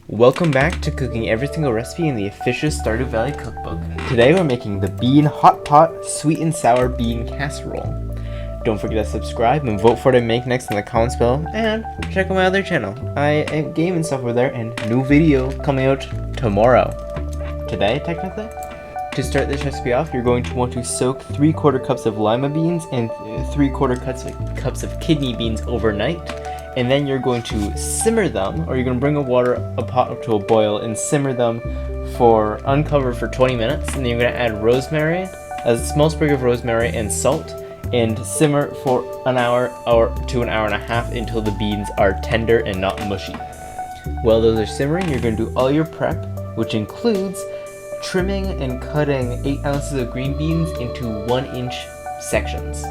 Welcome back to cooking every single recipe in the official Stardew Valley cookbook. Today we're making the bean Hotpot sweet and sour bean casserole. Don't forget to subscribe and vote for what I make next in the comments below, and check out my other channel. I game and stuff over there, and new video coming out tomorrow. Today, technically. To start this recipe off, you're going to want to soak 3/4 cups of lima beans and 3/4 cups of kidney beans overnight. And then you're going to simmer them, or you're going to bring a pot up to a boil and simmer them uncovered for 20 minutes. And then you're going to add rosemary, a small sprig of rosemary, and salt, and simmer for an hour to an hour and a half until the beans are tender and not mushy. While those are simmering, you're going to do all your prep, which includes trimming and cutting 8 ounces of green beans into 1-inch sections.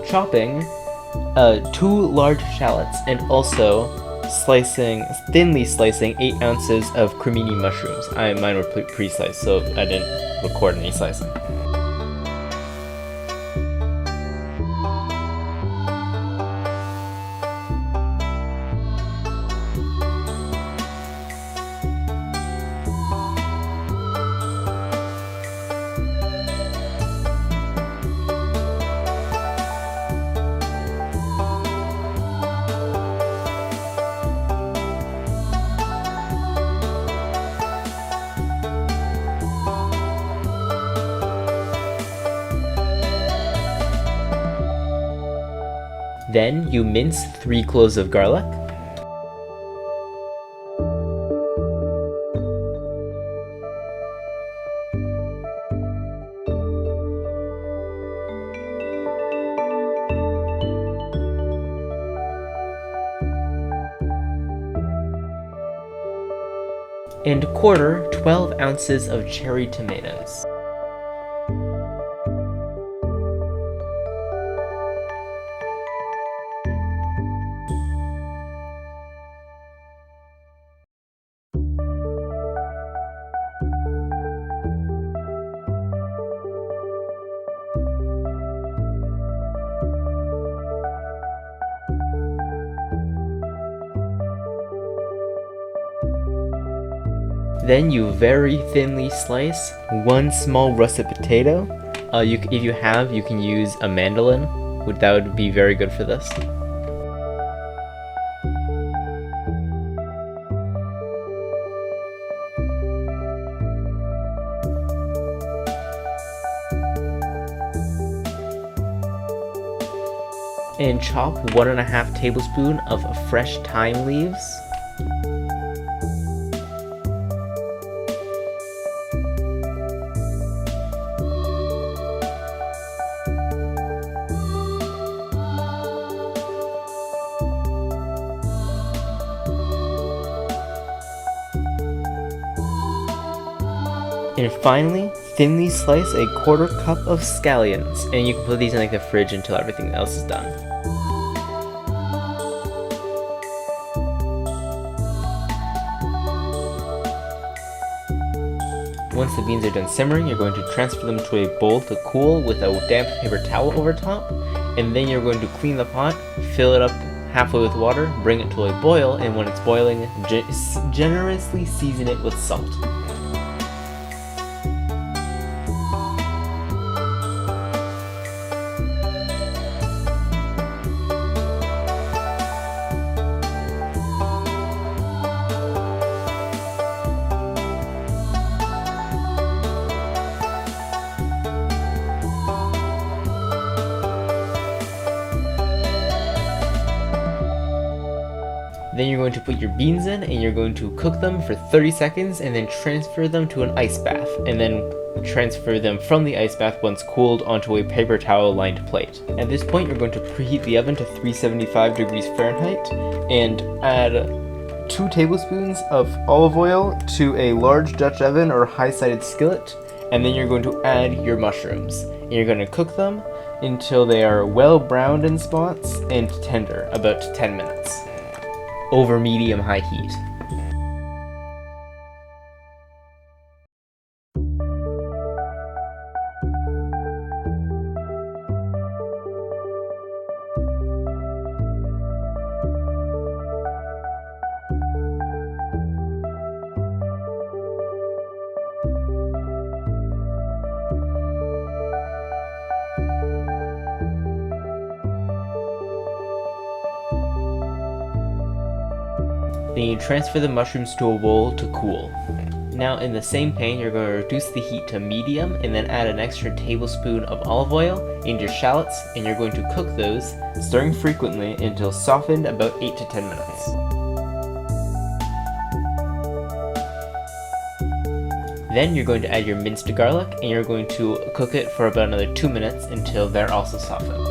Chopping 2 large shallots and also thinly slicing 8 ounces of cremini mushrooms. Mine were pre-sliced, so I didn't record any slicing. Then you mince 3 cloves of garlic, and quarter 12 ounces of cherry tomatoes. Then you very thinly slice 1 small russet potato. If you have, you can use a mandolin. That would be very good for this. And chop 1.5 tablespoons of fresh thyme leaves. And finally, thinly slice a 1/4 cup of scallions, and you can put these in the fridge until everything else is done. Once the beans are done simmering, you're going to transfer them to a bowl to cool with a damp paper towel over top, and then you're going to clean the pot, fill it up halfway with water, bring it to a boil, and when it's boiling, generously season it with salt. Then you're going to put your beans in, and you're going to cook them for 30 seconds, and then transfer them to an ice bath, and then transfer them from the ice bath once cooled onto a paper towel lined plate. At this point, you're going to preheat the oven to 375 degrees Fahrenheit, and add 2 tablespoons of olive oil to a large Dutch oven or high-sided skillet, and then you're going to add your mushrooms. And you're going to cook them until they are well browned in spots and tender, about 10 minutes, over medium-high heat. Then you transfer the mushrooms to a bowl to cool. Now in the same pan, you're going to reduce the heat to medium and then add an extra tablespoon of olive oil and your shallots, and you're going to cook those, stirring frequently until softened about 8 to 10 minutes. Then you're going to add your minced garlic and you're going to cook it for about another 2 minutes until they're also softened.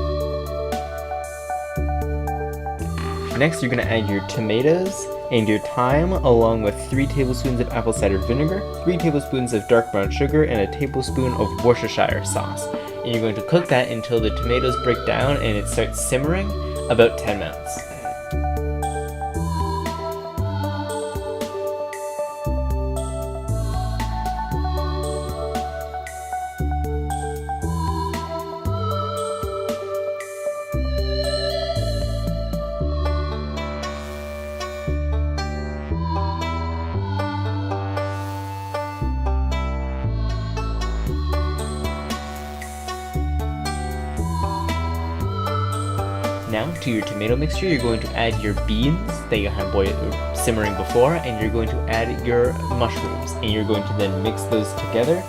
Next, you're going to add your tomatoes and your thyme, along with 3 tablespoons of apple cider vinegar, 3 tablespoons of dark brown sugar, and a tablespoon of Worcestershire sauce. And you're going to cook that until the tomatoes break down and it starts simmering, about 10 minutes. Now, to your tomato mixture, you're going to add your beans that you had simmering before, and you're going to add your mushrooms, and you're going to then mix those together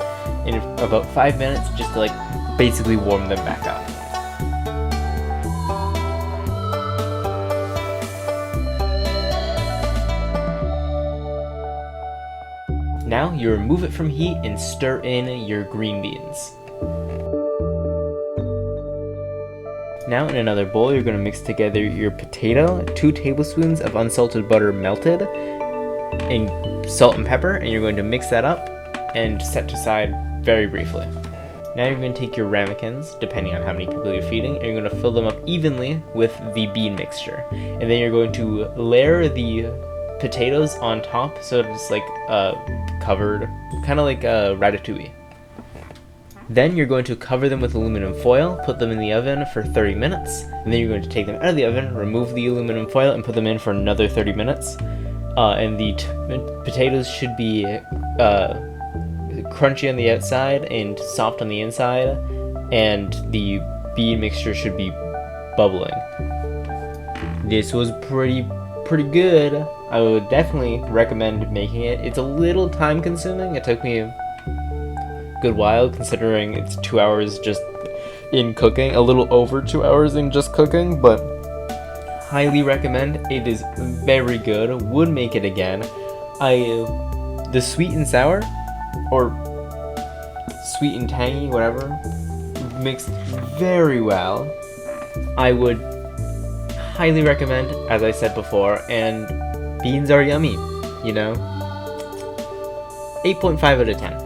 in about 5 minutes just to basically warm them back up. Now, you remove it from heat and stir in your green beans. Now in another bowl, you're going to mix together your potato, 2 tablespoons of unsalted butter melted, and salt and pepper, and you're going to mix that up and set aside very briefly. Now you're going to take your ramekins, depending on how many people you're feeding, and you're going to fill them up evenly with the bean mixture. And then you're going to layer the potatoes on top so it's covered, kind of like a ratatouille. Then you're going to cover them with aluminum foil, put them in the oven for 30 minutes, and then you're going to take them out of the oven, remove the aluminum foil, and put them in for another 30 minutes. And the potatoes should be crunchy on the outside and soft on the inside, and the bean mixture should be bubbling. This was pretty good. I would definitely recommend making it. It's a little time consuming. It took me a good while considering it's 2 hours just in cooking, a little over 2 hours in just cooking, but highly recommend. It is very good. Would make it again. The sweet and sour, or sweet and tangy, whatever, mixed very well. I would highly recommend, as I said before, and beans are yummy, 8.5 out of 10.